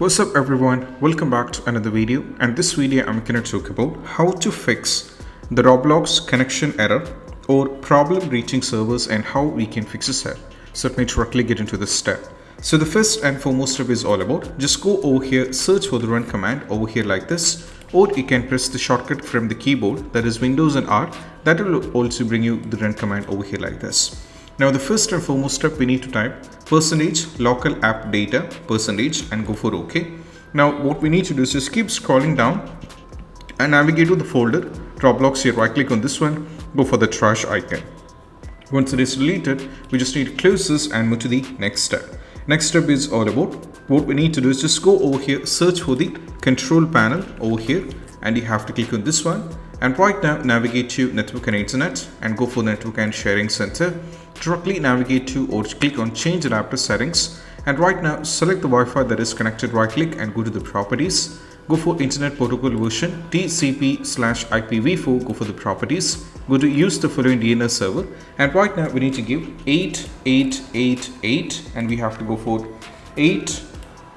What's up everyone, welcome back to another video, and this video I'm going to talk about how to fix the Roblox connection error or problem reaching servers and how we can fix this error. So let me directly get into this step. So the first and foremost step is all about just go over here, search for the run command over here like this, or you can press the shortcut from the keyboard, that is Windows and R. That will also bring you the run command over here like this. Now the first and foremost step, we need to type %local app data % and go for OK. Now what we need to do is just keep scrolling down and navigate to the folder Roblox. Here right click on this one, go for the trash icon. Once it is deleted, we just need to close this and move to the next step. Next step is all about what we need to do is just go over here, search for the control panel over here, and you have to click on this one. And right now navigate to network and internet and go for network and sharing center. Directly navigate to or click on change adapter settings, and right now select the Wi-Fi that is connected, right click and go to the properties. Go for internet protocol version TCP/IPv4, go for the properties, go to use the following DNS server, and right now we need to give 8888 and we have to go for 8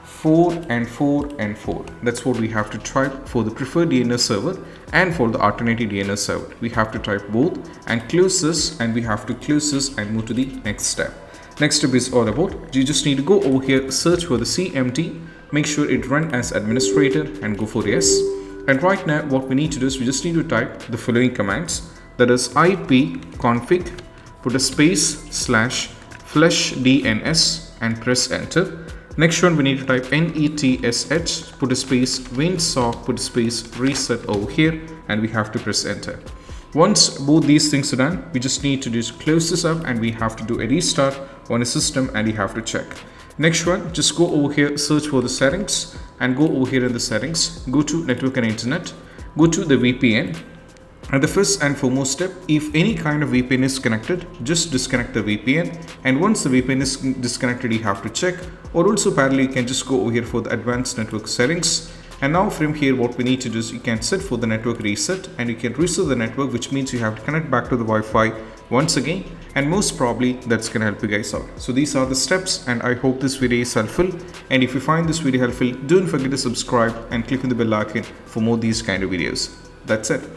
4 and 4 and 4. That's what we have to type for the preferred DNS server and for the alternative DNS server. We have to type both and close this, and we have to close this and move to the next step. Next step is all about you just need to go over here, search for the CMT, make sure it run as administrator and go for yes. And right now what we need to do is we just need to type the following commands, that is ipconfig, put a space /flushdns and press enter. Next one we need to type netsh, put a space winsock, put a space reset over here, and we have to press enter. Once both these things are done, we just need to just close this up and we have to do a restart on a system and you have to check. Next one, just go over here, search for the settings and go over here in the settings, go to network and internet, go to the VPN. And the first and foremost step, if any kind of VPN is connected, just disconnect the VPN, and once the VPN is disconnected you have to check, or also parallel you can just go over here for the advanced network settings. And now from here what we need to do is you can set for the network reset and you can reset the network, which means you have to connect back to the Wi-Fi once again, and most probably that's gonna help you guys out. So these are the steps, and I hope this video is helpful, and if you find this video helpful, don't forget to subscribe and click on the bell icon for more these kind of videos. That's it.